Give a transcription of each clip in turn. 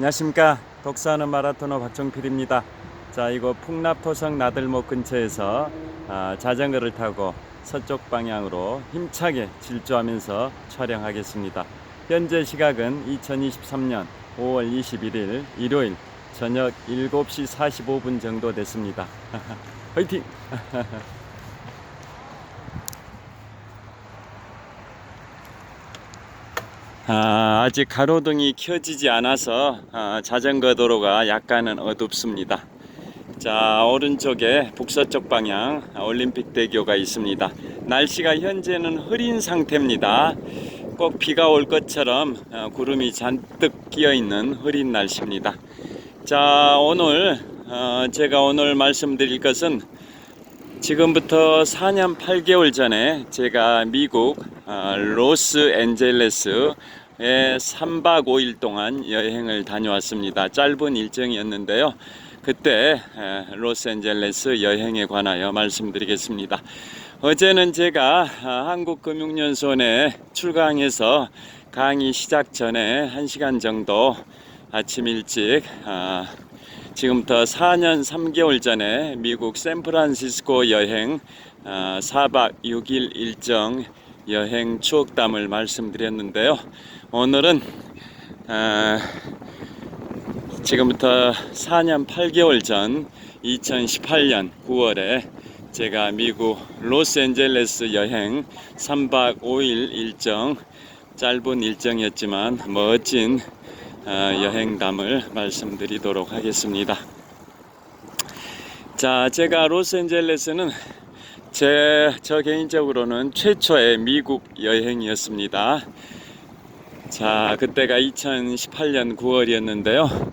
안녕하십니까. 독서하는 마라토너 박종필입니다. 자, 이거 풍납토성 나들목 근처에서 자전거를 타고 서쪽 방향으로 힘차게 질주하면서 촬영하겠습니다. 현재 시각은 2023년 5월 21일 일요일 저녁 7시 45분 정도 됐습니다. 화이팅! 아직 가로등이 켜지지 않아서 자전거 도로가 약간은 어둡습니다. 자, 오른쪽에 북서쪽 방향 올림픽대교가 있습니다. 날씨가 현재는 흐린 상태입니다. 꼭 비가 올 것처럼 구름이 잔뜩 끼어 있는 흐린 날씨입니다. 자, 제가 오늘 말씀드릴 것은 지금부터 4년 8개월 전에 제가 미국 로스앤젤레스에 3박 5일 동안 여행을 다녀왔습니다. 짧은 일정이었는데요. 그때 로스앤젤레스 여행에 관하여 말씀드리겠습니다. 어제는 제가 한국금융연수원에 출강해서 강의 시작 전에 1시간 정도 아침 일찍 지금부터 4년 3개월 전에 미국 샌프란시스코 여행 4박 6일 일정 여행 추억담을 말씀드렸는데요. 오늘은 지금부터 4년 8개월 전 2018년 9월에 제가 미국 로스앤젤레스 여행 3박 5일 일정, 짧은 일정이었지만 멋진 여행담을 말씀드리도록 하겠습니다. 자, 제가 로스앤젤레스는 저 개인적으로는 최초의 미국 여행이었습니다. 자, 그때가 2018년 9월이었는데요.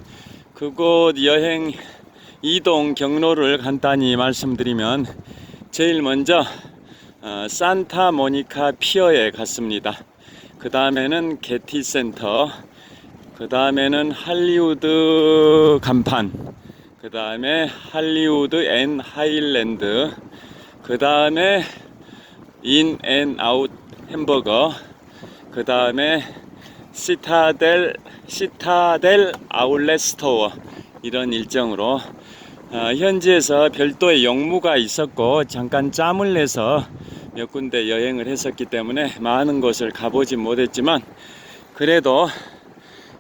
그곳 여행 이동 경로를 간단히 말씀드리면 제일 먼저 산타모니카 피어에 갔습니다. 그 다음에는 게티 센터, 그 다음에는 할리우드 간판, 그 다음에 할리우드 앤 하일랜드, 그 다음에 인 앤 아웃 햄버거, 그 다음에 시타델 아울렛 스토어, 이런 일정으로 현지에서 별도의 용무가 있었고 잠깐 짬을 내서 몇 군데 여행을 했었기 때문에 많은 곳을 가보지 못했지만 그래도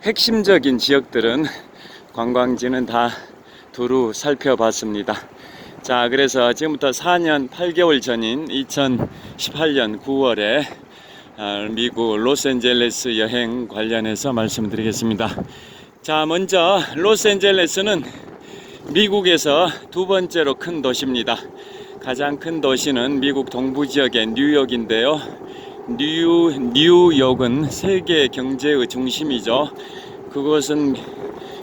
핵심적인 지역들은 관광지는 다 두루 살펴봤습니다. 자, 그래서 지금부터 4년 8개월 전인 2018년 9월에 미국 로스앤젤레스 여행 관련해서 말씀드리겠습니다. 자, 먼저 로스앤젤레스는 미국에서 두 번째로 큰 도시입니다. 가장 큰 도시는 미국 동부 지역의 뉴욕인데요. 뉴욕은 세계 경제의 중심이죠. 그곳은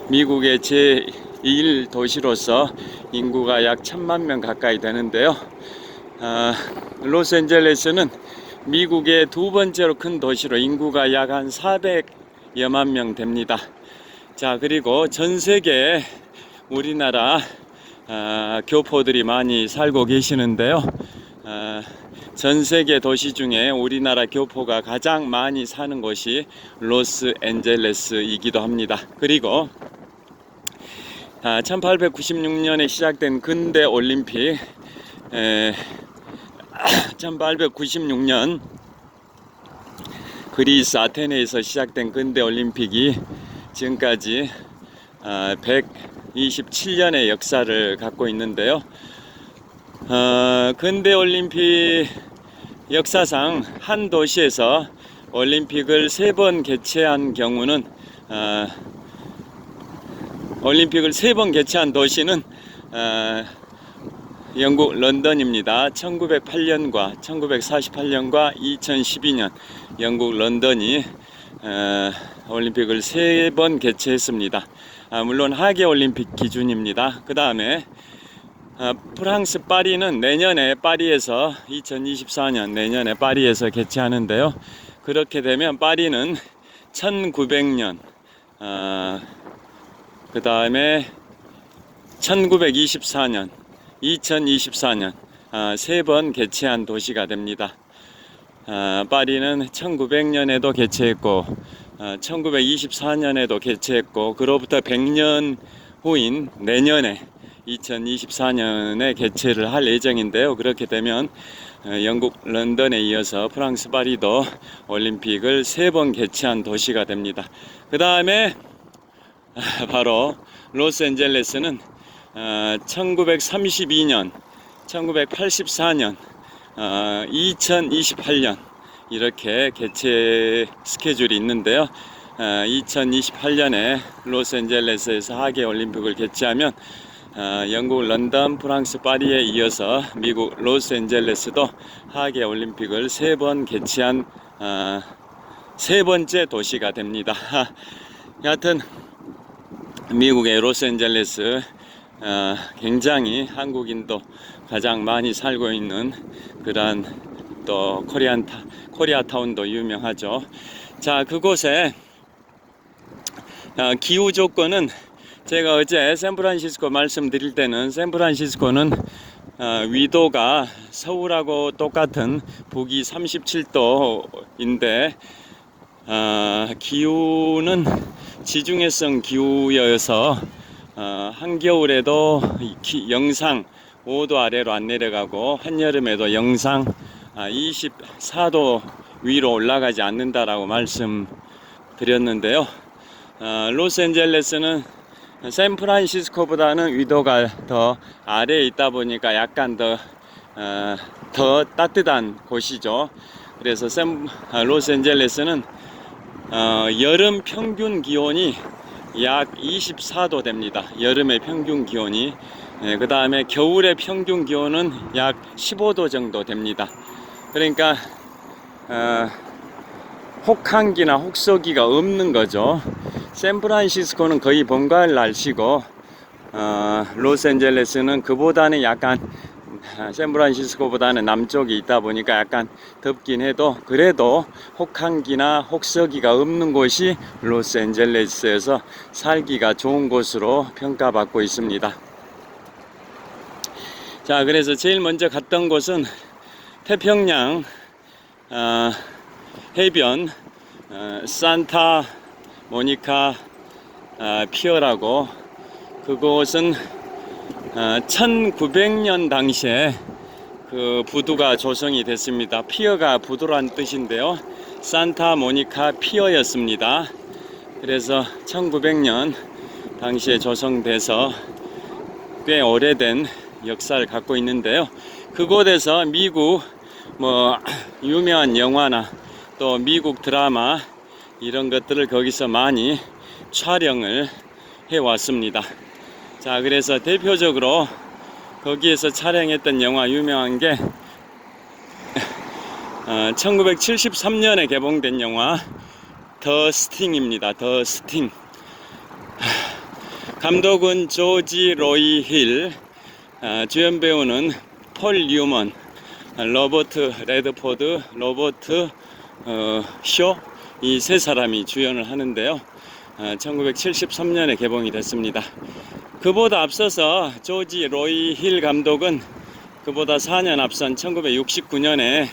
미국의 제1 도시로서 인구가 약 1000만 명 가까이 되는데요. 로스앤젤레스는 미국의 두 번째로 큰 도시로 인구가 약 한 400여만 명 됩니다. 자, 그리고 전 세계에 우리나라 교포들이 많이 살고 계시는데요. 전 세계 도시 중에 우리나라 교포가 가장 많이 사는 곳이 로스앤젤레스이기도 합니다. 그리고 1896년에 시작된 근대 올림픽, 1896년 그리스 아테네에서 시작된 근대 올림픽이 지금까지 127년의 역사를 갖고 있는데요. 근대 올림픽 역사상 한 도시에서 올림픽을 3번 개최한 경우는 올림픽을 3번 개최한 도시는 영국 런던입니다. 1908년과 1948년과 2012년 영국 런던이 올림픽을 3번 개최했습니다. 물론 하계 올림픽 기준입니다. 그 다음에 프랑스 파리는 내년에 파리에서 2024년 내년에 파리에서 개최하는데요. 그렇게 되면 파리는 1900년 그 다음에 1924년 2024년 3번 개최한 도시가 됩니다. 파리는 1900년에도 개최했고 1924년에도 개최했고, 그로부터 100년 후인 내년에 2024년에 개최를 할 예정인데요. 그렇게 되면 영국 런던에 이어서 프랑스 파리도 올림픽을 3번 개최한 도시가 됩니다. 그 다음에 바로 로스앤젤레스는 1932년, 1984년, 2028년 이렇게 개최 스케줄이 있는데요. 2028년에 로스앤젤레스에서 하계 올림픽을 개최하면 영국 런던, 프랑스 파리에 이어서 미국 로스앤젤레스도 하계 올림픽을 3번 개최한 3번째 도시가 됩니다. 여하튼 미국의 로스앤젤레스 굉장히 한국인도 가장 많이 살고 있는 그러한 또 코리아타운도 유명하죠. 자, 그곳에 기후 조건은 제가 어제 샌프란시스코 말씀드릴 때는 샌프란시스코는 위도가 서울하고 똑같은 북위 37도인데 기후는 지중해성 기후여서 한겨울에도 영상 5도 아래로 안 내려가고 한여름에도 영상 24도 위로 올라가지 않는다라고 말씀드렸는데요. 로스앤젤레스는 샌프란시스코보다는 위도가 더 아래에 있다 보니까 약간 더 따뜻한 곳이죠. 그래서 로스앤젤레스는 여름 평균 기온이 약 24도 됩니다. 여름의 평균 기온이. 그 다음에 겨울의 평균 기온은 약 15도 정도 됩니다. 그러니까 혹한기나 혹서기가 없는 거죠. 샌프란시스코는 거의 봄가을 날씨고 로스앤젤레스는 그보다는 약간 샌프란시스코보다는 남쪽에 있다 보니까 약간 덥긴 해도 그래도 혹한기나 혹서기가 없는 곳이 로스앤젤레스에서 살기가 좋은 곳으로 평가받고 있습니다. 자, 그래서 제일 먼저 갔던 곳은 태평양 해변 산타 모니카 피어라고, 그곳은 1900년 당시에 그 부두가 조성이 됐습니다. 피어가 부두란 뜻인데요. 산타 모니카 피어였습니다. 그래서 1900년 당시에 조성돼서 꽤 오래된 역사를 갖고 있는데요. 그곳에서 미국 유명한 영화나 또 미국 드라마 이런 것들을 거기서 많이 촬영을 해 왔습니다. 자, 그래서 대표적으로 거기에서 촬영했던 영화 유명한 게 1973년에 개봉된 영화 더 스팅입니다. 더 스팅. 감독은 조지 로이 힐, 주연 배우는 폴 뉴먼, 로버트 레드포드, 로버트 쇼, 이 세 사람이 주연을 하는데요. 1973년에 개봉이 됐습니다. 그보다 앞서서 조지 로이 힐 감독은 그보다 4년 앞선 1969년에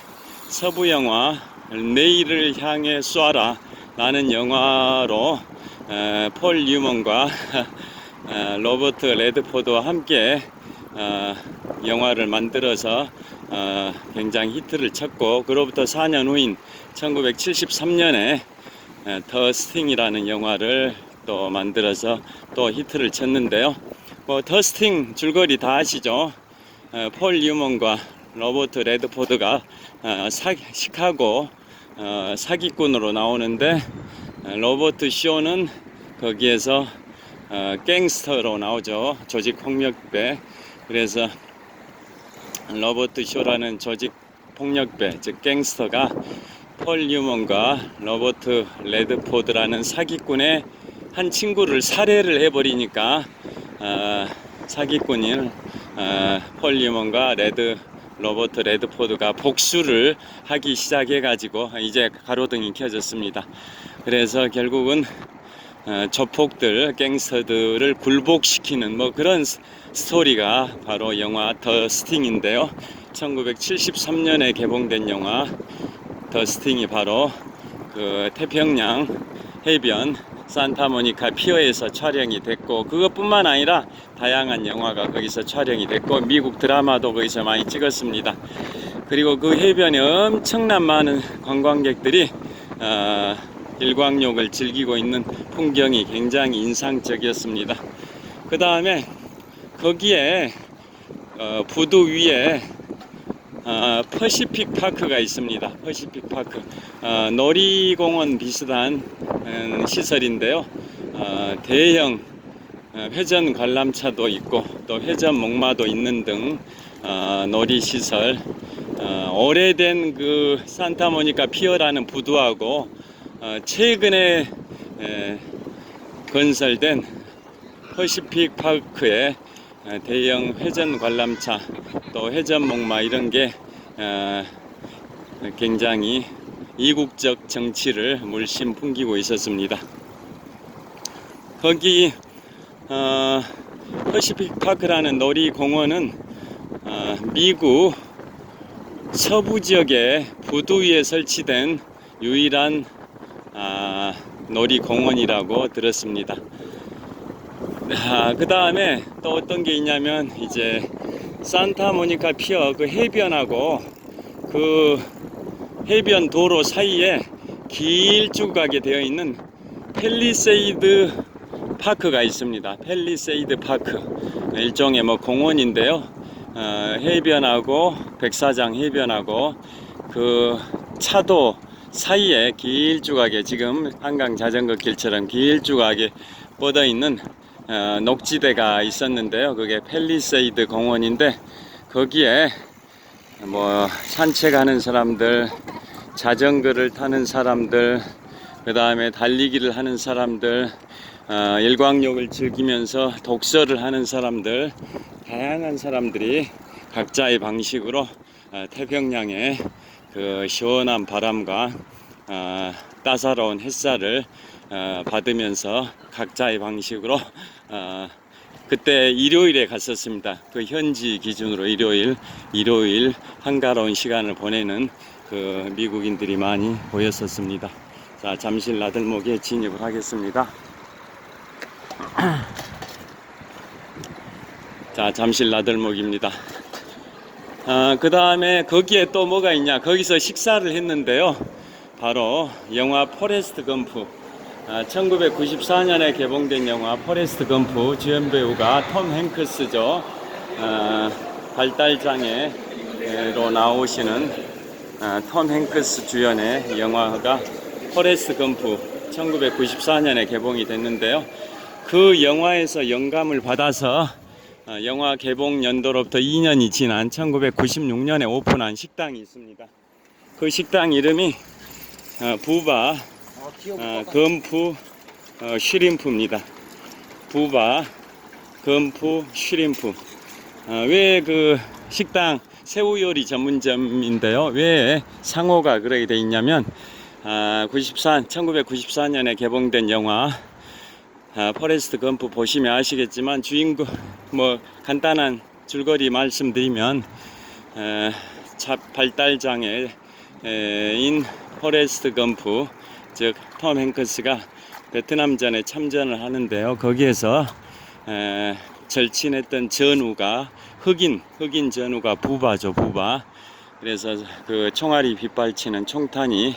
서부 영화 내일을 향해 쏴라 라는 영화로 폴 뉴먼과 로버트 레드포드와 함께 영화를 만들어서 굉장히 히트를 쳤고, 그로부터 4년 후인 1973년에 더 스팅이라는 영화를 또 만들어서 또 히트를 쳤는데요. 더 스팅 줄거리 다 아시죠? 폴 뉴먼과 로버트 레드포드가 시카고 사기꾼으로 나오는데, 로버트 쇼는 거기에서 갱스터로 나오죠. 조직 폭력배. 그래서 로버트 쇼라는 조직 폭력배, 즉 갱스터가 폴 뉴먼과 로버트 레드포드라는 사기꾼의 한 친구를 살해를 해버리니까 사기꾼인 폴 뉴먼과 로버트 레드포드가 복수를 하기 시작해가지고 이제 가로등이 켜졌습니다. 그래서 결국은 조폭들, 갱스터들을 굴복시키는 그런 스토리가 바로 영화 더 스팅인데요. 1973년에 개봉된 영화 더 스팅이 바로 그 태평양 해변 산타모니카 피어에서 촬영이 됐고, 그것뿐만 아니라 다양한 영화가 거기서 촬영이 됐고 미국 드라마도 거기서 많이 찍었습니다. 그리고 그 해변에 엄청난 많은 관광객들이 일광욕을 즐기고 있는 풍경이 굉장히 인상적이었습니다. 그 다음에 거기에 부두 위에 퍼시픽 파크가 있습니다. 퍼시픽 파크, 놀이공원 비슷한 시설인데요. 대형 회전 관람차도 있고 또 회전 목마도 있는 등 놀이시설, 오래된 그 산타모니카 피어라는 부두하고 최근에 건설된 퍼시픽 파크의 대형 회전 관람차 또 회전 목마 이런 게 굉장히 이국적 정치를 물씬 풍기고 있었습니다. 거기 퍼시픽 파크라는 놀이공원은 미국 서부 지역의 부두 위에 설치된 유일한 놀이공원이라고 들었습니다. 그 다음에 또 어떤 게 있냐면 이제 산타모니카 피어 그 해변하고 그 해변 도로 사이에 길쭉하게 되어 있는 팰리세이드 파크가 있습니다. 팰리세이드 파크, 일종의 뭐 공원인데요. 해변하고 백사장 해변하고 그 차도 사이에 길쭉하게, 지금 한강 자전거 길처럼 길쭉하게 뻗어 있는 녹지대가 있었는데요. 그게 팰리세이드 공원인데 거기에 뭐 산책하는 사람들, 자전거를 타는 사람들, 그 다음에 달리기를 하는 사람들, 일광욕을 즐기면서 독서를 하는 사람들, 다양한 사람들이 각자의 방식으로 태평양의 그 시원한 바람과 따사로운 햇살을 받으면서 각자의 방식으로 그때 일요일에 갔었습니다. 그 현지 기준으로 일요일 한가로운 시간을 보내는 그 미국인들이 많이 보였었습니다. 자, 잠실 나들목에 진입을 하겠습니다. 자, 잠실 나들목입니다. 그 다음에 거기에 또 뭐가 있냐, 거기서 식사를 했는데요. 바로 영화 포레스트 검프, 1994년에 개봉된 영화 포레스트 검프, 주연 배우가 톰 행크스죠. 발달장애로 나오시는 톰 행크스 주연의 영화가 포레스트 검프 1994년에 개봉이 됐는데요. 그 영화에서 영감을 받아서 영화 개봉 연도로부터 2년이 지난 1996년에 오픈한 식당이 있습니다. 그 식당 이름이 부바 검프 쉬림프입니다. 부바 검프 쉬림프. 왜 그 식당 새우 요리 전문점인데요. 왜 상호가 그렇게 돼 있냐면 1994년에 개봉된 영화 포레스트 검프 보시면 아시겠지만 주인공, 뭐 간단한 줄거리 말씀드리면 발달장애인 포레스트 검프, 즉 톰 행크스가 베트남전에 참전을 하는데요. 거기에서 절친했던 전우가 흑인 전우가 부바죠, 부바. 그래서 그 총알이 빗발치는, 총탄이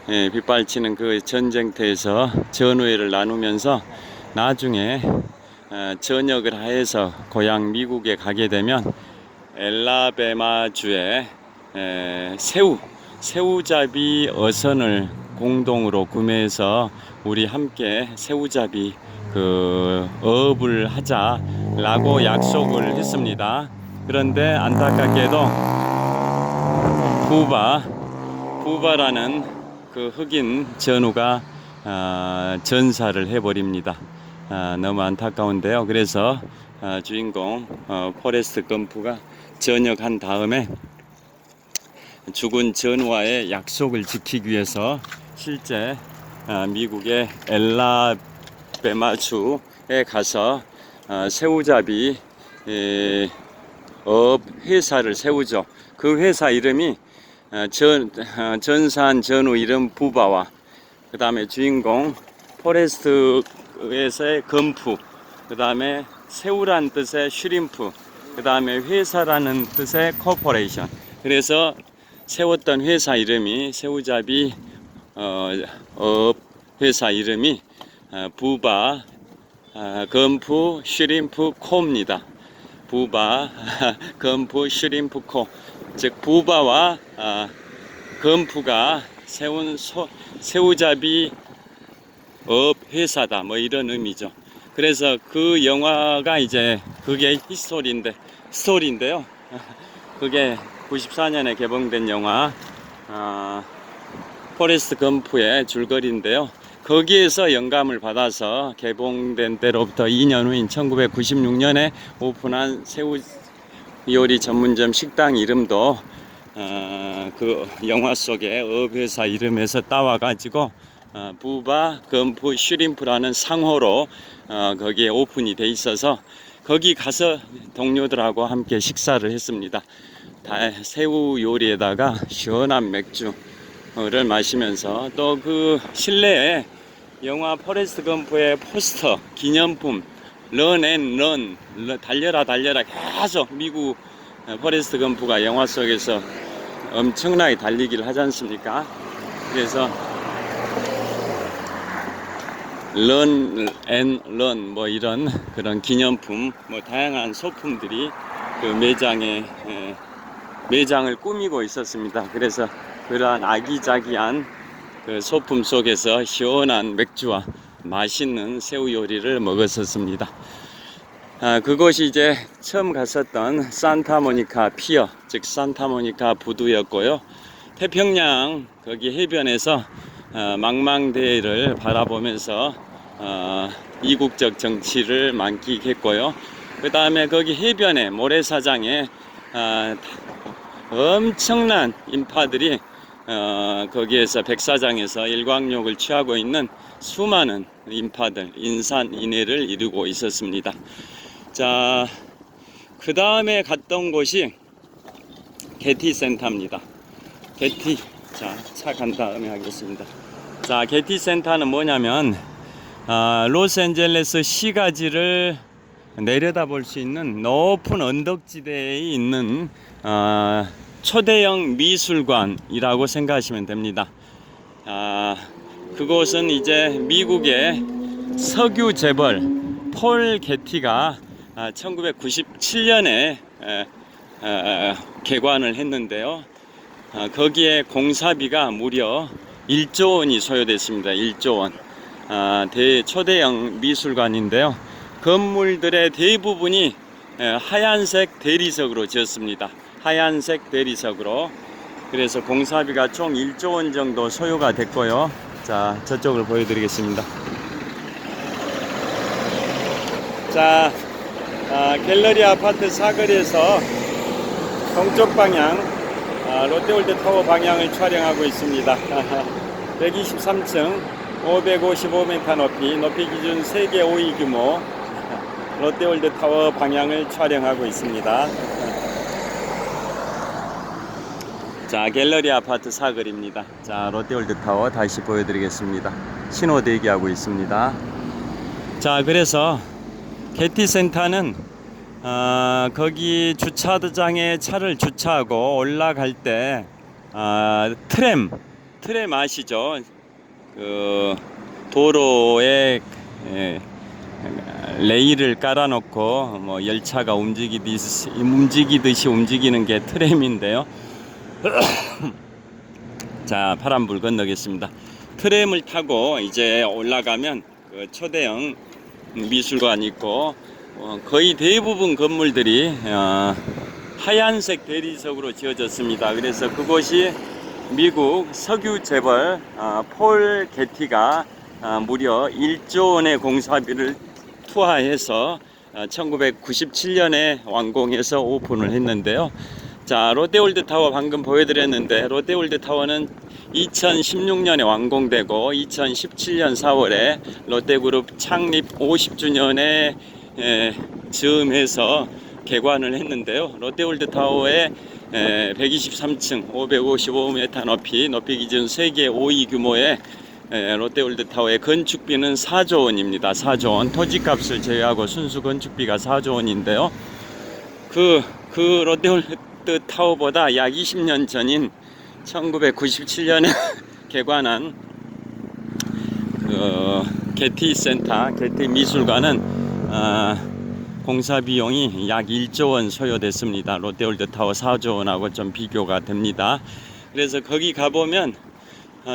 빗발치는 그 전쟁터에서 전우회를 나누면서 나중에 전역을 하여서 고향 미국에 가게 되면 엘라베마주에 새우잡이 어선을 공동으로 구매해서 우리 함께 새우잡이 그 어업을 하자라고 약속을 했습니다. 그런데 안타깝게도 부바라는 그 흑인 전우가 전사를 해버립니다. 너무 안타까운데요. 그래서 주인공 포레스트 검프가 전역한 다음에 죽은 전우와의 약속을 지키기 위해서 실제 미국의 엘라베마주에 가서 새우잡이 업 회사를 세우죠. 그 회사 이름이 전산 전우 이름 부바와 그 다음에 주인공 포레스트에서의 건프, 그 다음에 새우란 뜻의 슈림프, 그 다음에 회사라는 뜻의 코퍼레이션. 그래서 세웠던 회사 이름이 새우잡이 업 회사 이름이 부바 건프 슈림프 코입니다. 부바 건프 슈림프 코, 즉 부바와 건프가 세운 새우잡이 업 회사다, 뭐 이런 의미죠. 그래서 그 영화가 이제 그게 스토리인데요. 그게 94년에 개봉된 영화 포레스트 검프의 줄거리인데요. 거기에서 영감을 받아서 개봉된 때로부터 2년 후인 1996년에 오픈한 새우 요리 전문점 식당 이름도 그 영화 속의 업회사 이름에서 따와가지고 부바 건프 슈림프라는 상호로 거기에 오픈이 돼 있어서 거기 가서 동료들하고 함께 식사를 했습니다. 새우 요리에다가 시원한 맥주를 마시면서 또 그 실내에 영화 포레스트 검프의 포스터 기념품 런 달려라 계속 미국 포레스트 검프가 영화 속에서 엄청나게 달리기를 하지 않습니까? 그래서 런 뭐 이런 그런 기념품, 뭐 다양한 소품들이 그 매장을 꾸미고 있었습니다. 그래서 그러한 아기자기한 그 소품 속에서 시원한 맥주와 맛있는 새우 요리를 먹었었습니다. 그곳이 이제 처음 갔었던 산타모니카 피어, 즉 산타모니카 부두였고요. 태평양 거기 해변에서 망망대해를 바라보면서 이국적 정치를 만끽했고요. 그 다음에 거기 해변에 모래사장에 엄청난 인파들이 거기에서 백사장에서 일광욕을 취하고 있는 수많은 인파들, 인산인해를 이루고 있었습니다. 자, 그 다음에 갔던 곳이 게티 센터입니다. 게티, 자, 차 간 다음에 하겠습니다. 자, 게티 센터는 뭐냐면 로스앤젤레스 시가지를 내려다볼 수 있는 높은 언덕지대에 있는 초대형 미술관이라고 생각하시면 됩니다. 그곳은 이제 미국의 석유 재벌 폴 게티가 1997년에 개관을 했는데요. 거기에 공사비가 무려 1조 원이 소요됐습니다. 1조 원. 초대형 미술관인데요. 건물들의 대부분이 하얀색 대리석으로 지었습니다. 하얀색 대리석으로. 그래서 공사비가 총 1조 원 정도 소요가 됐고요. 자, 저쪽을 보여드리겠습니다. 자, 갤러리 아파트 사거리에서 동쪽 방향 롯데월드 타워 방향을 촬영하고 있습니다. 123층 555m 높이 기준 세계 5위 규모 롯데월드 타워 방향을 촬영하고 있습니다. 자, 갤러리 아파트 사거리입니다. 자, 롯데월드 타워 다시 보여드리겠습니다. 신호 대기하고 있습니다. 자, 그래서 게티 센터는 거기 주차장에 차를 주차하고 올라갈 때 트램 아시죠? 그 도로에 레일을 깔아놓고 뭐 열차가 움직이듯이 움직이는 게 트램인데요. 자, 파란불 건너겠습니다. 트램을 타고 이제 올라가면 그 초대형 미술관이 있고 거의 대부분 건물들이 하얀색 대리석으로 지어졌습니다. 그래서 그곳이 미국 석유 재벌 폴 게티가 무려 1조 원의 공사비를 투하해서 1997년에 완공해서 오픈을 했는데요. 자, 롯데월드 타워 방금 보여드렸는데 롯데월드 타워는 2016년에 완공되고 2017년 4월에 롯데그룹 창립 50주년에 즈음해서 개관을 했는데요. 롯데월드 타워의 123층 555m 높이 기준 세계 5위 규모의 롯데월드타워의 건축비는 4조 원입니다. 4조 원. 토지값을 제외하고 순수 건축비가 4조 원인데요. 그 롯데월드타워보다 약 20년 전인 1997년에 개관한 게티센터, 게티미술관은 공사 비용이 약 1조 원 소요됐습니다. 롯데월드타워 4조 원하고 좀 비교가 됩니다. 그래서 거기 가보면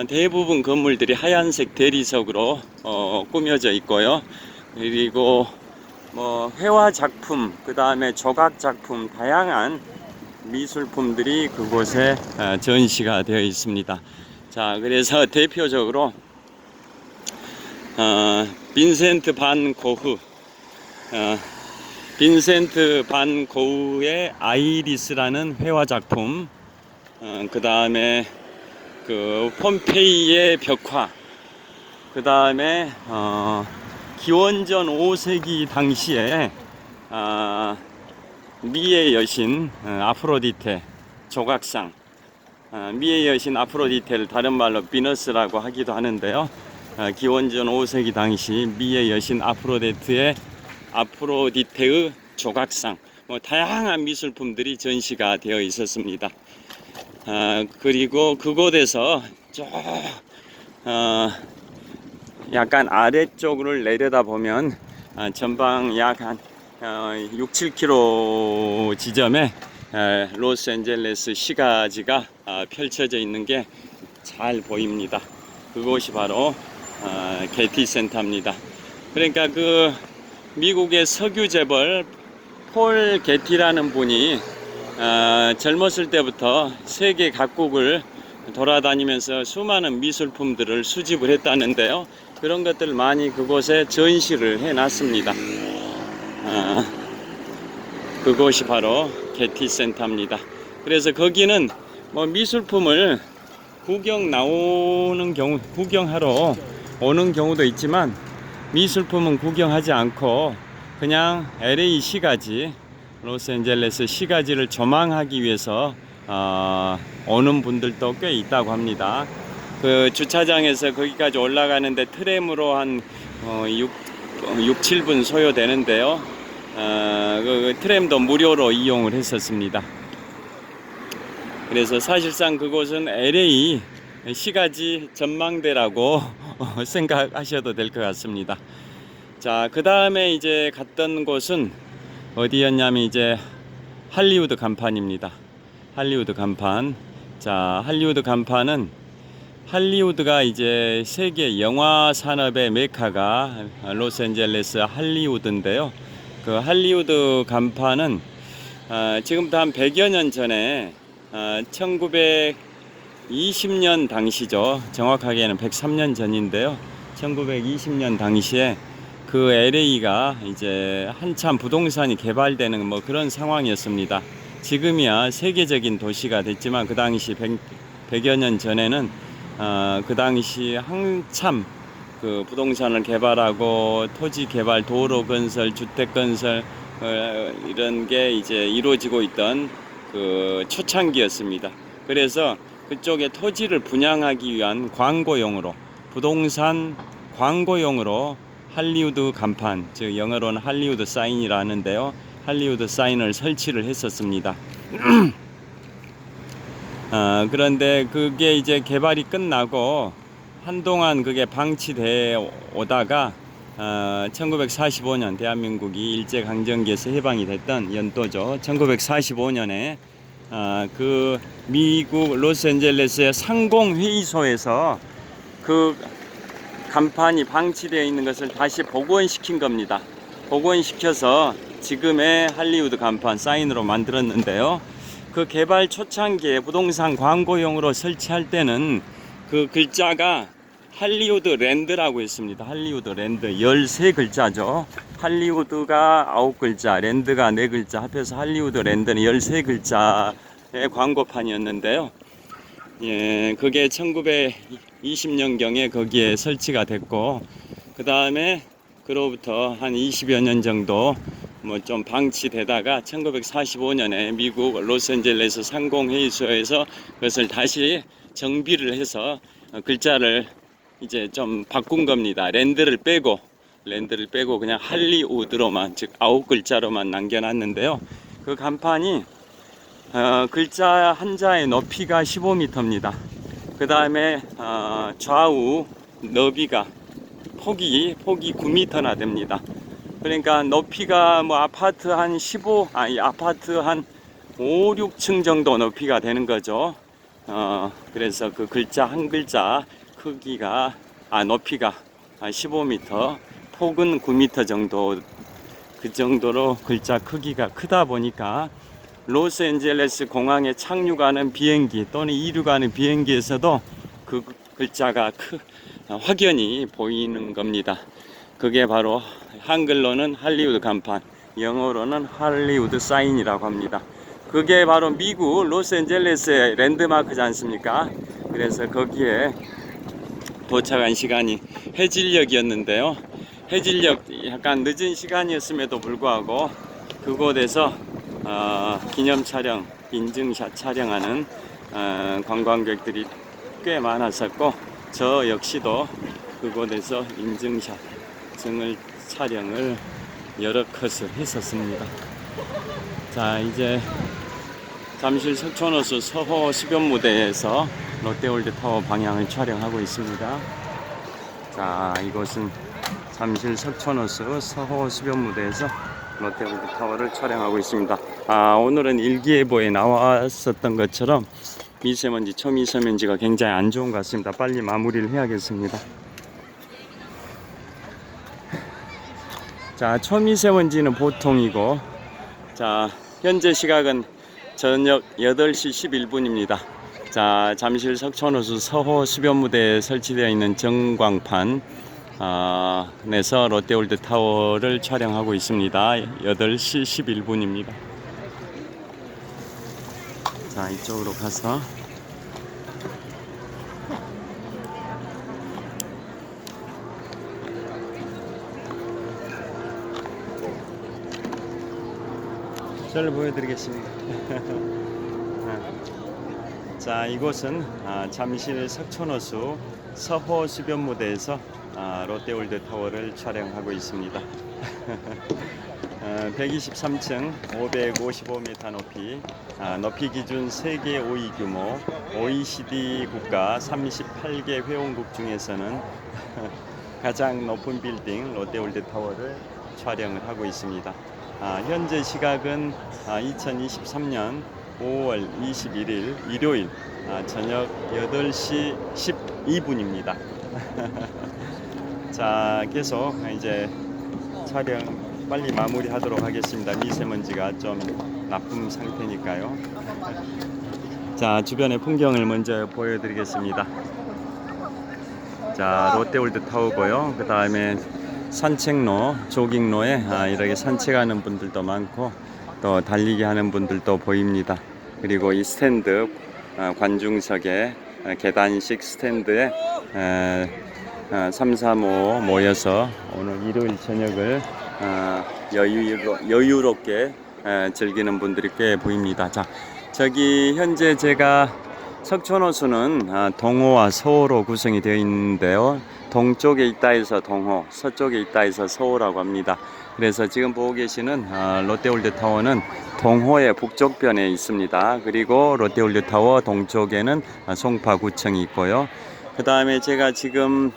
대부분 건물들이 하얀색 대리석으로 꾸며져 있고요. 그리고 뭐 회화 작품, 그 다음에 조각 작품, 다양한 미술품들이 그곳에 전시가 되어 있습니다. 자, 그래서 대표적으로 빈센트 반 고흐, 빈센트 반 고흐의 아이리스라는 회화 작품, 그 다음에 그 폼페이의 벽화, 그 다음에 기원전 5세기 당시에 미의 여신 아프로디테 조각상, 미의 여신 아프로디테를 다른 말로 비너스라고 하기도 하는데요. 기원전 5세기 당시 미의 여신 아프로디테의 조각상, 뭐 다양한 미술품들이 전시가 되어 있었습니다. 그리고 그곳에서 약간 아래쪽으로 내려다 보면 전방 약 한 6, 7km 지점에 로스앤젤레스 시가지가 펼쳐져 있는 게 잘 보입니다. 그곳이 바로 게티 센터입니다. 그러니까 그 미국의 석유 재벌 폴 게티라는 분이 젊었을 때부터 세계 각국을 돌아다니면서 수많은 미술품들을 수집을 했다는데요. 그런 것들 많이 그곳에 전시를 해놨습니다. 그곳이 바로 게티 센터입니다. 그래서 거기는 뭐 미술품을 구경하러 오는 경우도 있지만, 미술품은 구경하지 않고 그냥 LA 시가지, 로스앤젤레스 시가지를 조망하기 위해서 오는 분들도 꽤 있다고 합니다. 그 주차장에서 거기까지 올라가는데 트램으로 한 6, 7분 소요되는데요. 그 트램도 무료로 이용을 했었습니다. 그래서 사실상 그곳은 LA 시가지 전망대라고 생각하셔도 될 것 같습니다. 자, 그 다음에 이제 갔던 곳은 어디였냐면 이제 할리우드 간판입니다. 할리우드 간판. 자, 할리우드 간판은 할리우드가 이제 세계 영화 산업의 메카가 로스앤젤레스 할리우드인데요. 그 할리우드 간판은 지금부터 한 100여 년 전에 1920년 당시죠. 정확하게는 103년 전인데요. 1920년 당시에 그 LA가 이제 한참 부동산이 개발되는 뭐 그런 상황이었습니다. 지금이야 세계적인 도시가 됐지만 그 당시 100여 년 전에는 그 당시 한참 그 부동산을 개발하고 토지 개발, 도로 건설, 주택 건설 이런 게 이제 이루어지고 있던 그 초창기였습니다. 그래서 그쪽에 토지를 분양하기 위한 광고용으로, 부동산 광고용으로 할리우드 간판, 즉 영어로는 할리우드 사인이라는데요. 할리우드 사인을 설치를 했었습니다. 그런데 그게 이제 개발이 끝나고 한동안 그게 방치돼 오다가 1945년 대한민국이 일제강점기에서 해방이 됐던 연도죠. 1945년에 그 미국 로스앤젤레스의 상공회의소에서 그 간판이 방치되어 있는 것을 다시 복원시킨 겁니다. 복원시켜서 지금의 할리우드 간판 사인으로 만들었는데요. 그 개발 초창기에 부동산 광고용으로 설치할 때는 그 글자가 할리우드 랜드라고 했습니다. 할리우드 랜드 13글자죠. 할리우드가 9글자, 랜드가 4글자 합해서 할리우드 랜드는 13글자의 광고판이었는데요. 예, 그게 1920년경에 거기에 설치가 됐고, 그 다음에 그로부터 한 20여 년 정도 뭐 좀 방치되다가 1945년에 미국 로스앤젤레스 상공회의소에서 그것을 다시 정비를 해서 글자를 이제 좀 바꾼 겁니다. 랜드를 빼고 그냥 할리우드로만, 즉 9글자로만 남겨놨는데요. 그 간판이 글자 한자의 높이가 15m입니다. 그 다음에 좌우 너비가 폭이 9m나 됩니다. 그러니까 높이가 뭐 아파트 한 5, 6층 정도 높이가 되는 거죠. 그래서 그 글자 한 글자 크기가 높이가 15m, 폭은 9m 정도, 그 정도로 글자 크기가 크다 보니까 로스앤젤레스 공항에 착륙하는 비행기 또는 이륙하는 비행기에서도 그 글자가 확연히 보이는 겁니다. 그게 바로 한글로는 할리우드 간판, 영어로는 할리우드 사인이라고 합니다. 그게 바로 미국 로스앤젤레스의 랜드마크지 않습니까? 그래서 거기에 도착한 시간이 해질녘이었는데요. 해질녘 약간 늦은 시간이었음에도 불구하고 그곳에서 기념 촬영, 인증샷 촬영하는 관광객들이 꽤 많았었고, 저 역시도 그곳에서 인증샷 촬영을 여러 컷을 했었습니다. 자, 이제 잠실 석촌호수 서호 수변무대에서 롯데월드타워 방향을 촬영하고 있습니다. 자, 이곳은 잠실 석촌호수 서호 수변무대에서 롯데월드타워를 촬영하고 있습니다. 오늘은 일기예보에 나왔었던 것처럼 미세먼지, 초미세먼지가 굉장히 안 좋은 것 같습니다. 빨리 마무리를 해야겠습니다. 자, 초미세먼지는 보통이고, 자, 현재 시각은 저녁 8시 11분입니다. 자, 잠실 석촌호수 서호 수변무대에 설치되어 있는 전광판 에서 롯데월드타워를 촬영하고 있습니다. 8시 11분입니다. 자, 이쪽으로 가서 저를 보여드리겠습니다. 자, 이곳은 잠실 석촌호수 서호 수변무대에서 롯데월드타워를 촬영하고 있습니다. 123층 555m 높이, 높이 기준 세계 5위 규모, OECD 국가 38개 회원국 중에서는 가장 높은 빌딩 롯데월드타워를 촬영을 하고 있습니다. 현재 시각은 2023년 5월 21일 일요일 저녁 8시 12분입니다. 자, 계속 이제 촬영 빨리 마무리하도록 하겠습니다. 미세먼지가 좀 나쁜 상태니까요. 자, 주변의 풍경을 먼저 보여드리겠습니다. 자, 롯데월드타워고요. 그 다음에 산책로, 조깅로에 이렇게 산책하는 분들도 많고 또 달리기 하는 분들도 보입니다. 그리고 이 스탠드, 관중석에 계단식 스탠드에 3, 4모 모여서 오늘 일요일 저녁을 여유롭게 즐기는 분들이 꽤 보입니다. 자, 저기 현재 제가 석촌호수는 동호와 서호로 구성이 되어 있는데요. 동쪽에 있다 해서 동호, 서쪽에 있다 해서 서호라고 합니다. 그래서 지금 보고 계시는 롯데월드타워는 동호의 북쪽변에 있습니다. 그리고 롯데월드타워 동쪽에는 송파구청이 있고요. 그 다음에 제가 지금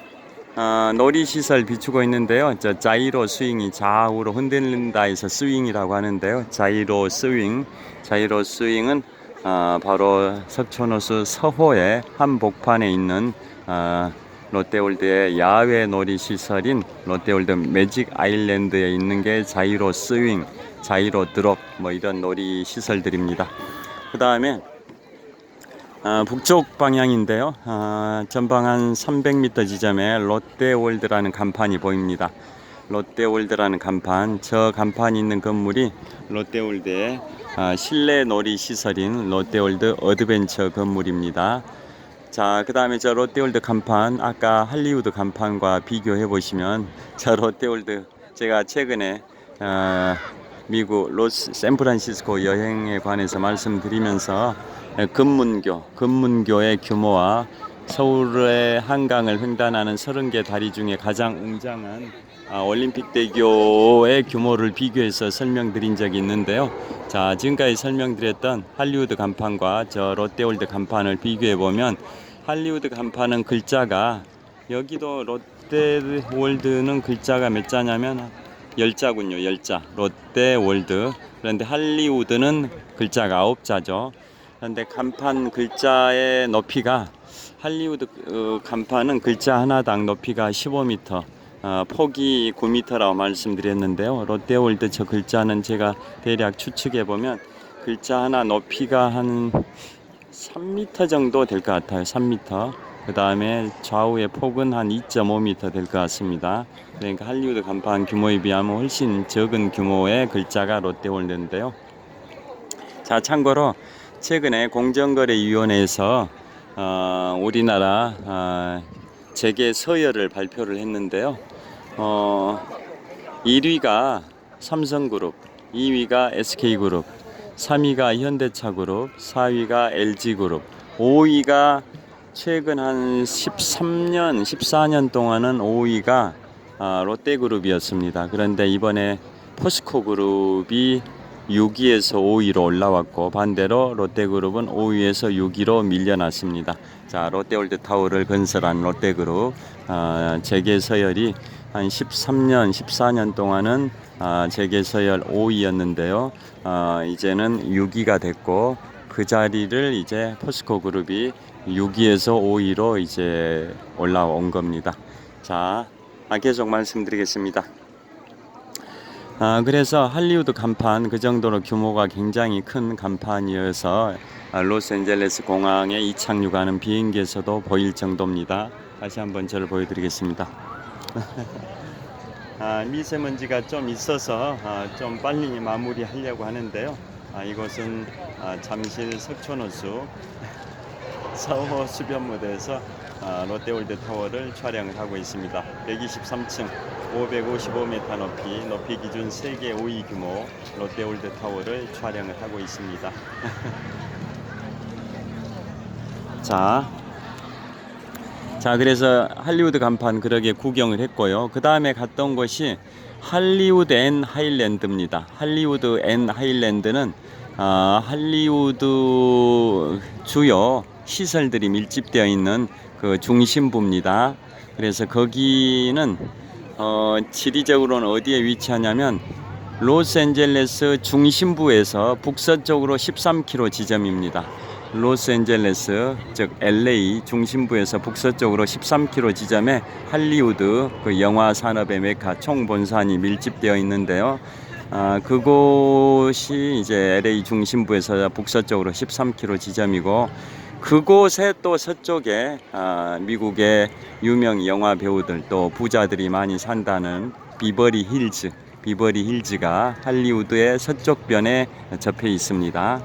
놀이시설 비추고 있는데요. 저 자이로 스윙이 좌우로 흔들린다 해서 스윙이라고 하는데요. 자이로 스윙은 바로 석촌호수 서호의 한복판에 있는 롯데월드의 야외 놀이시설인 롯데월드 매직 아일랜드에 있는 게 자이로 스윙, 자이로 드롭 뭐 이런 놀이시설들입니다. 그 다음에 북쪽 방향인데요. 전방 한 300m 지점에 롯데월드라는 간판이 보입니다. 롯데월드라는 간판, 저 간판이 있는 건물이 롯데월드의 실내 놀이 시설인 롯데월드 어드벤처 건물입니다. 자, 그 다음에 저 롯데월드 간판, 아까 할리우드 간판과 비교해 보시면 저 롯데월드, 제가 최근에 미국 샌프란시스코 여행에 관해서 말씀드리면서 금문교의 규모와 서울의 한강을 횡단하는 30개 다리 중에 가장 웅장한 올림픽대교의 규모를 비교해서 설명드린 적이 있는데요. 자, 지금까지 설명드렸던 할리우드 간판과 저 롯데월드 간판을 비교해 보면 할리우드 간판은 글자가, 여기도 롯데월드는 글자가 몇 자냐면 10자군요. 10자. 롯데월드. 그런데 할리우드는 글자가 9자죠. 그런데 간판 글자의 높이가, 할리우드 간판은 글자 하나당 높이가 15m, 폭이 9m라고 말씀드렸는데요. 롯데월드 저 글자는 제가 대략 추측해 보면 글자 하나 높이가 한 3m 정도 될 것 같아요. 3m. 그 다음에 좌우의 폭은 한 2.5m 될 것 같습니다. 그러니까 할리우드 간판 규모에 비하면 훨씬 적은 규모의 글자가 롯데월드인데요. 자, 참고로 최근에 공정거래위원회에서 우리나라 재계 서열을 발표를 했는데요. 1위가 삼성그룹, 2위가 SK그룹, 3위가 현대차그룹, 4위가 LG그룹, 5위가 최근 한 13년, 14년 동안은 5위가 롯데그룹이었습니다. 그런데 이번에 포스코그룹이 6위에서 5위로 올라왔고, 반대로 롯데그룹은 5위에서 6위로 밀려났습니다. 자, 롯데월드타워를 건설한 롯데그룹 재계 서열이 한 13년, 14년 동안은 재계 서열 5위였는데요. 이제는 6위가 됐고, 그 자리를 이제 포스코그룹이 6위에서 5위로 이제 올라온 겁니다. 자, 계속 말씀드리겠습니다. 그래서 할리우드 간판, 그 정도로 규모가 굉장히 큰 간판이어서 로스앤젤레스 공항에 이착륙하는 비행기에서도 보일 정도입니다. 다시 한번 저를 보여드리겠습니다. 미세먼지가 좀 있어서 좀 빨리 마무리하려고 하는데요. 이곳은 잠실 석촌호수 서호 수변무대에서 롯데월드타워를 촬영을 하고 있습니다. 123층 555m 높이 기준 세계 5위 규모 롯데월드타워를 촬영을 하고 있습니다. 자, 그래서 할리우드 간판 그러게 구경을 했고요. 그 다음에 갔던 곳이 할리우드 앤 하일랜드입니다. 할리우드 앤 하일랜드는 할리우드 주요 시설들이 밀집되어 있는 그 중심부입니다. 그래서 거기는 지리적으로는 어디에 위치하냐면 로스앤젤레스 중심부에서 북서쪽으로 13km 지점입니다. 로스앤젤레스, 즉 LA 중심부에서 북서쪽으로 13km 지점에 할리우드 그 영화 산업의 메카 총본산이 밀집되어 있는데요. 그곳이 이제 LA 중심부에서 북서쪽으로 13km 지점이고, 그곳에 또 서쪽에 미국의 유명 영화 배우들 또 부자들이 많이 산다는 비버리 힐즈가 할리우드의 서쪽 변에 접해 있습니다.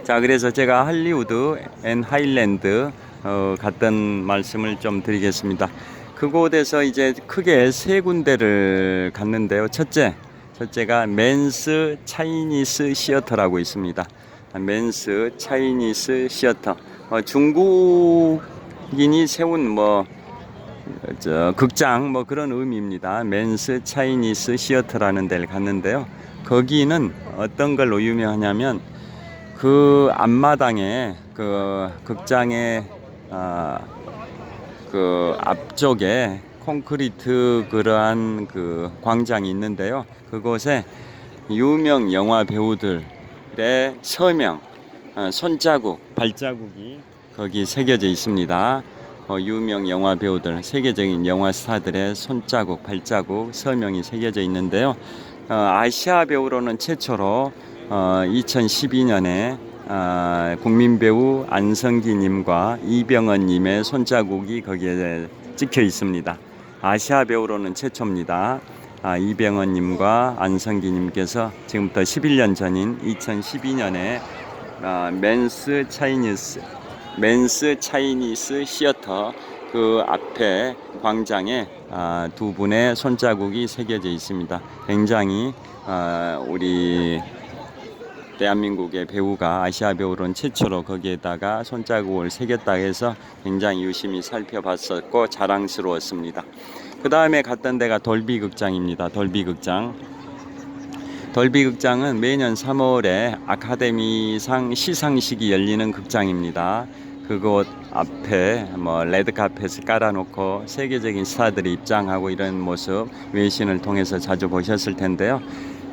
자, 그래서 제가 할리우드 앤 하일랜드 갔던 말씀을 좀 드리겠습니다. 그곳에서 이제 크게 세 군데를 갔는데요. 첫째가 맨스 차이니스 시어터라고 있습니다. 맨스 차이니스 시어터, 중국인이 세운 극장 그런 의미입니다. 맨스 차이니스 시어터라는 데를 갔는데요. 거기는 어떤 걸로 유명하냐면 그 앞마당에 그 극장의 그 앞쪽에 콘크리트 그러한 그 광장이 있는데요. 그곳에 유명 영화 배우들의 서명, 손자국, 발자국이 거기 새겨져 있습니다. 유명 영화 배우들, 세계적인 영화 스타들의 손자국, 발자국, 서명이 새겨져 있는데요. 아시아 배우로는 최초로 2012년에 국민 배우 안성기님과 이병헌님의 손자국이 거기에 찍혀 있습니다. 아시아 배우로는 최초입니다. 이병헌님과 안성기님께서 지금부터 11년 전인 2012년에 맨스 차이니스 시어터 그 앞에 광장에 두 분의 손자국이 새겨져 있습니다. 굉장히 우리 대한민국의 배우가 아시아 배우로는 최초로 거기에다가 손자국을 새겼다 해서 굉장히 유심히 살펴봤었고 자랑스러웠습니다. 그 다음에 갔던 데가 돌비극장입니다. 돌비극장. 돌비극장은 매년 3월에 아카데미상 시상식이 열리는 극장입니다. 그곳 앞에 뭐 레드카펫을 깔아놓고 세계적인 스타들이 입장하고 이런 모습 외신을 통해서 자주 보셨을 텐데요.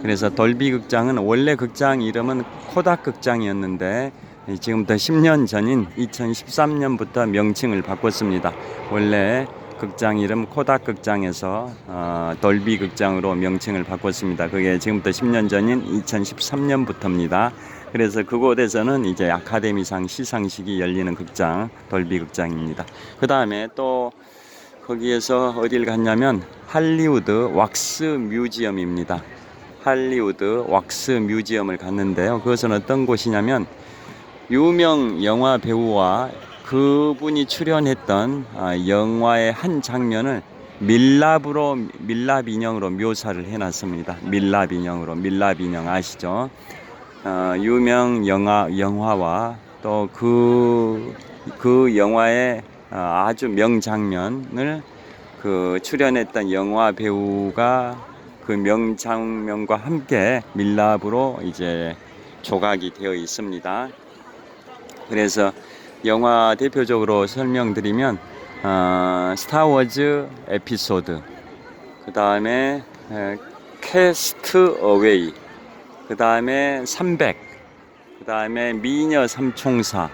그래서 돌비극장은 원래 극장 이름은 코닥 극장이었는데 지금부터 10년 전인 2013년부터 명칭을 바꿨습니다. 원래 극장 이름 코닥 극장에서 돌비 극장으로 명칭을 바꿨습니다. 그게 지금부터 10년 전인 2013년부터입니다. 그래서 그곳에서는 이제 아카데미상 시상식이 열리는 극장 돌비 극장입니다. 그 다음에 또 거기에서 어딜 갔냐면 할리우드 왁스 뮤지엄입니다. 할리우드 왁스 뮤지엄을 갔는데요. 그것은 어떤 곳이냐면 유명 영화 배우와 그분이 출연했던 영화의 한 장면을 밀랍 인형으로 묘사를 해놨습니다. 밀랍 인형 아시죠? 유명 영화와 또 그 영화의 아주 명장면을 그 출연했던 영화 배우가 그 명장면과 함께 밀랍으로 이제 조각이 되어 있습니다. 그래서 영화 대표적으로 설명드리면 스타워즈 에피소드, 그 다음에 캐스트 어웨이, 그 다음에 300, 그 다음에 미녀 삼총사,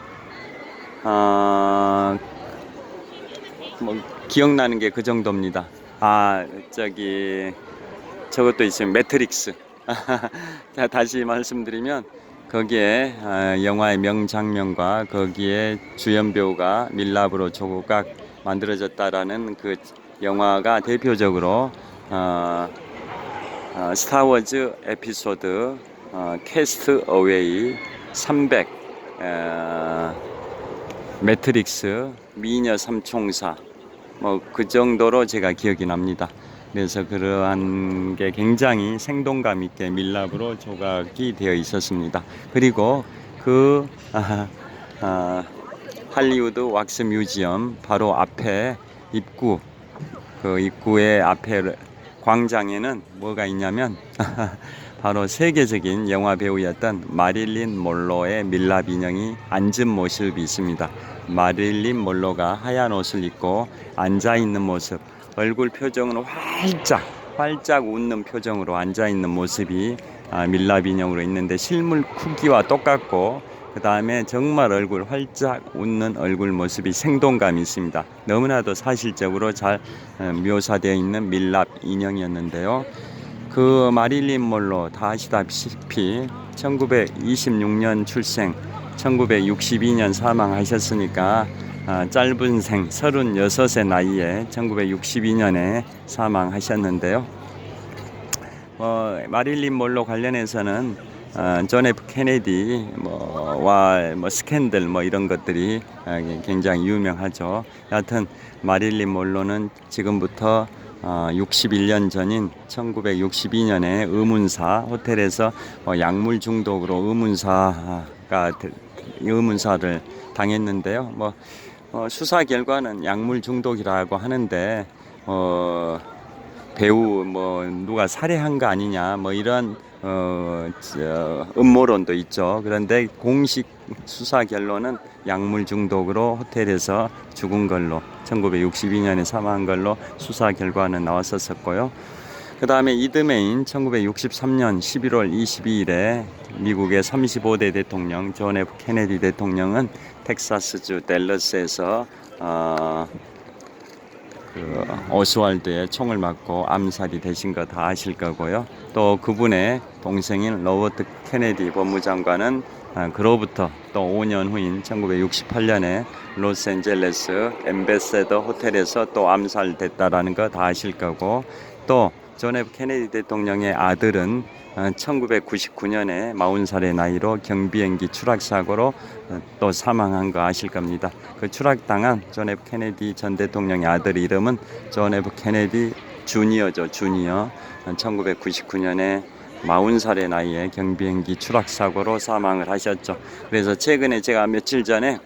뭐 기억나는 게 그 정도입니다. 저것도 있어요. 매트릭스. 자, 다시 말씀드리면 거기에 영화의 명장면과 거기에 주연 배우가 밀랍으로 조각 만들어졌다라는 그 영화가 대표적으로 스타워즈 에피소드, 캐스트 어웨이, 300, 매트릭스, 미녀 삼총사, 뭐 그 정도로 제가 기억이 납니다. 그래서 그러한 게 굉장히 생동감 있게 밀랍으로 조각이 되어 있었습니다. 그리고 그 할리우드 왁스 뮤지엄 바로 앞에 그 입구의 앞에 광장에는 뭐가 있냐면 바로 세계적인 영화 배우였던 마릴린 monroe의 밀랍 인형이 앉은 모습이 있습니다. 마릴린 monroe가 하얀 옷을 입고 앉아 있는 모습, 얼굴 표정은 활짝 웃는 표정으로 앉아 있는 모습이 밀랍 인형으로 있는데 실물 크기와 똑같고 그 다음에 정말 얼굴 활짝 웃는 얼굴 모습이 생동감이 있습니다. 너무나도 사실적으로 잘 묘사되어 있는 밀랍 인형이었는데요. 그 마릴린 monroe 다 아시다시피 1926년 출생, 1962년 사망하셨으니까 짧은 생 36의 나이에 1962년에 사망하셨는데요. 마릴린 monroe 관련해서는 존 F 케네디 스캔들 이런 것들이 굉장히 유명하죠. 여하튼 마릴린 monroe는 지금부터 61년 전인 1962년에 호텔에서 약물 중독으로 의문사를 당했는데요. 수사 결과는 약물 중독이라고 하는데 배우 누가 살해한 거 아니냐 이런 음모론도 있죠. 그런데 공식 수사 결론은 약물 중독으로 호텔에서 죽은 걸로 1962년에 사망한 걸로 수사 결과는 나왔었고요. 그 다음에 이듬해인 1963년 11월 22일에 미국의 35대 대통령 존 F 케네디 대통령은 텍사스주 댈러스에서 오스왈드의 총을 맞고 암살이 되신 거 다 아실 거고요. 또 그분의 동생인 로버트 케네디 법무장관은 그로부터 또 5년 후인 1968년에 로스앤젤레스 엠베세더 호텔에서 또 암살됐다라는 거 다 아실 거고, 또 존 F 케네디 대통령의 아들은 1999년에 40살의 나이로 경비행기 추락사고로 또 사망한 거 아실 겁니다. 그 추락당한 존 F 케네디 전 대통령의 아들 이름은 존 F 케네디 주니어죠. 주니어. 1999년에 40살의 나이에 경비행기 추락사고로 사망을 하셨죠. 그래서 최근에 제가 며칠 전에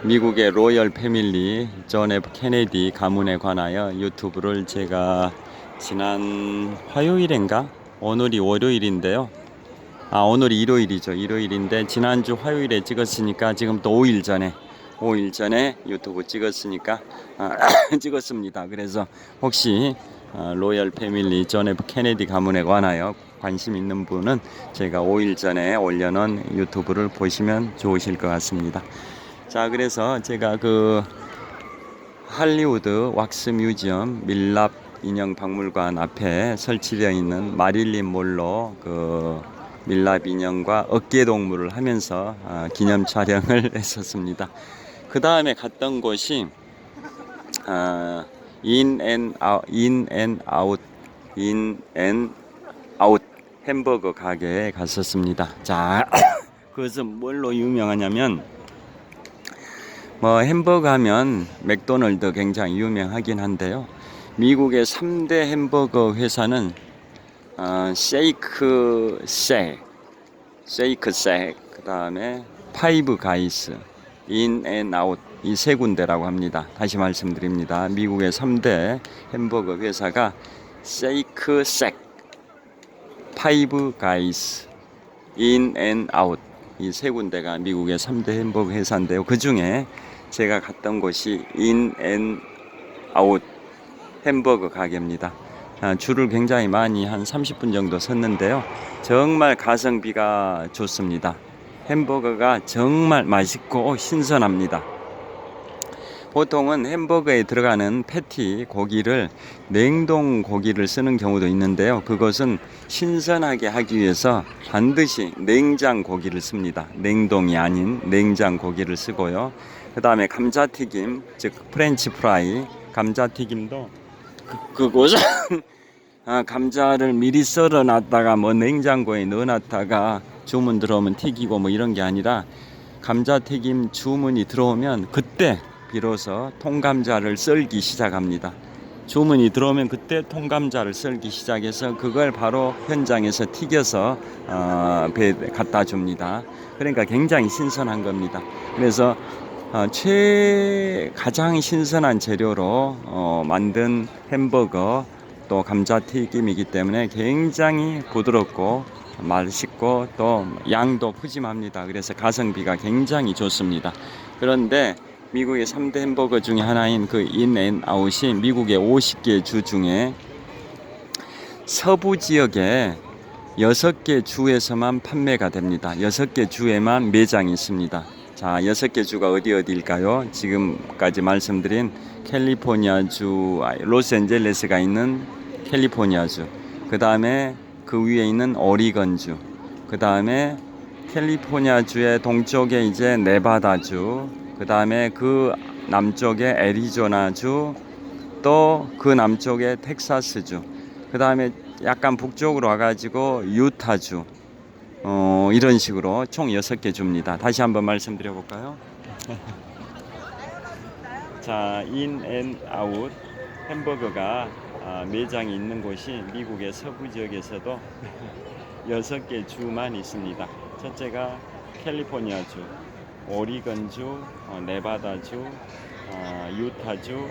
미국의 로열 패밀리 존 F 케네디 가문에 관하여 유튜브를 제가 지난 화요일인가? 오늘이 월요일인데요. 오늘이 일요일이죠. 일요일인데 지난주 화요일에 찍었으니까 지금 또 5일 전에 유튜브 찍었으니까 찍었습니다. 그래서 혹시 로열 패밀리 존 F 케네디 가문에 관하여 관심 있는 분은 제가 5일 전에 올려놓은 유튜브를 보시면 좋으실 것 같습니다. 자, 그래서 제가 그 할리우드 왁스 뮤지엄 밀랍 인형 박물관 앞에 설치되어 있는 마릴린 몰로 그 밀랍 인형과 어깨 동무를 하면서 기념 촬영을 했었습니다. 그 다음에 갔던 곳이 인앤아웃 햄버거 가게에 갔었습니다. 자, 그것은 뭘로 유명하냐면 햄버거 하면 맥도널드 굉장히 유명하긴 한데요. 미국의 3대 햄버거 회사는 쉐이크 쉑, 그 다음에 파이브 가이스, 인앤아웃 이 세 군데라고 합니다. 다시 말씀드립니다. 미국의 3대 햄버거 회사가 쉐이크 쉑, 파이브 가이스, 인앤아웃 이 세 군데가 미국의 3대 햄버거 회사인데요. 그 중에 제가 갔던 곳이 인앤아웃 햄버거 가게입니다. 줄을 굉장히 많이 한 30분 정도 섰는데요. 정말 가성비가 좋습니다. 햄버거가 정말 맛있고 신선합니다. 보통은 햄버거에 들어가는 패티 고기를 냉동 고기를 쓰는 경우도 있는데요. 그것은 신선하게 하기 위해서 반드시 냉장 고기를 씁니다. 냉동이 아닌 냉장 고기를 쓰고요. 그 다음에 감자튀김, 즉 프렌치 프라이, 감자튀김도 그곳은 감자를 미리 썰어 놨다가 냉장고에 넣어 놨다가 주문 들어오면 튀기고 이런 게 아니라 감자튀김 주문이 들어오면 그때 비로소 통감자를 썰기 시작합니다. 주문이 들어오면 그때 통감자를 썰기 시작해서 그걸 바로 현장에서 튀겨서 배에 갖다 줍니다. 그러니까 굉장히 신선한 겁니다. 그래서 가장 신선한 재료로 만든 햄버거 또 감자튀김이기 때문에 굉장히 부드럽고 맛있고 또 양도 푸짐합니다. 그래서 가성비가 굉장히 좋습니다. 그런데 미국의 3대 햄버거 중에 하나인 그 인앤아웃이 미국의 50개 주 중에 서부 지역에 6개 주에서만 판매가 됩니다. 6개 주에만 매장이 있습니다. 자, 6개 주가 어디일까요? 지금까지 말씀드린 캘리포니아주, 로스앤젤레스가 있는 캘리포니아주, 그 다음에 그 위에 있는 오리건주, 그 다음에 캘리포니아주의 동쪽에 이제 네바다주, 그 다음에 그 남쪽에 애리조나주, 또 그 남쪽에 텍사스주, 그 다음에 약간 북쪽으로 와가지고 유타주, 이런 식으로 총 6개 줍니다. 다시 한번 말씀드려 볼까요? 자, 인앤아웃 햄버거가 매장이 있는 곳이 미국의 서부 지역에서도 6개 주만 있습니다. 첫째가 캘리포니아주, 오리건주, 네바다주, 유타주,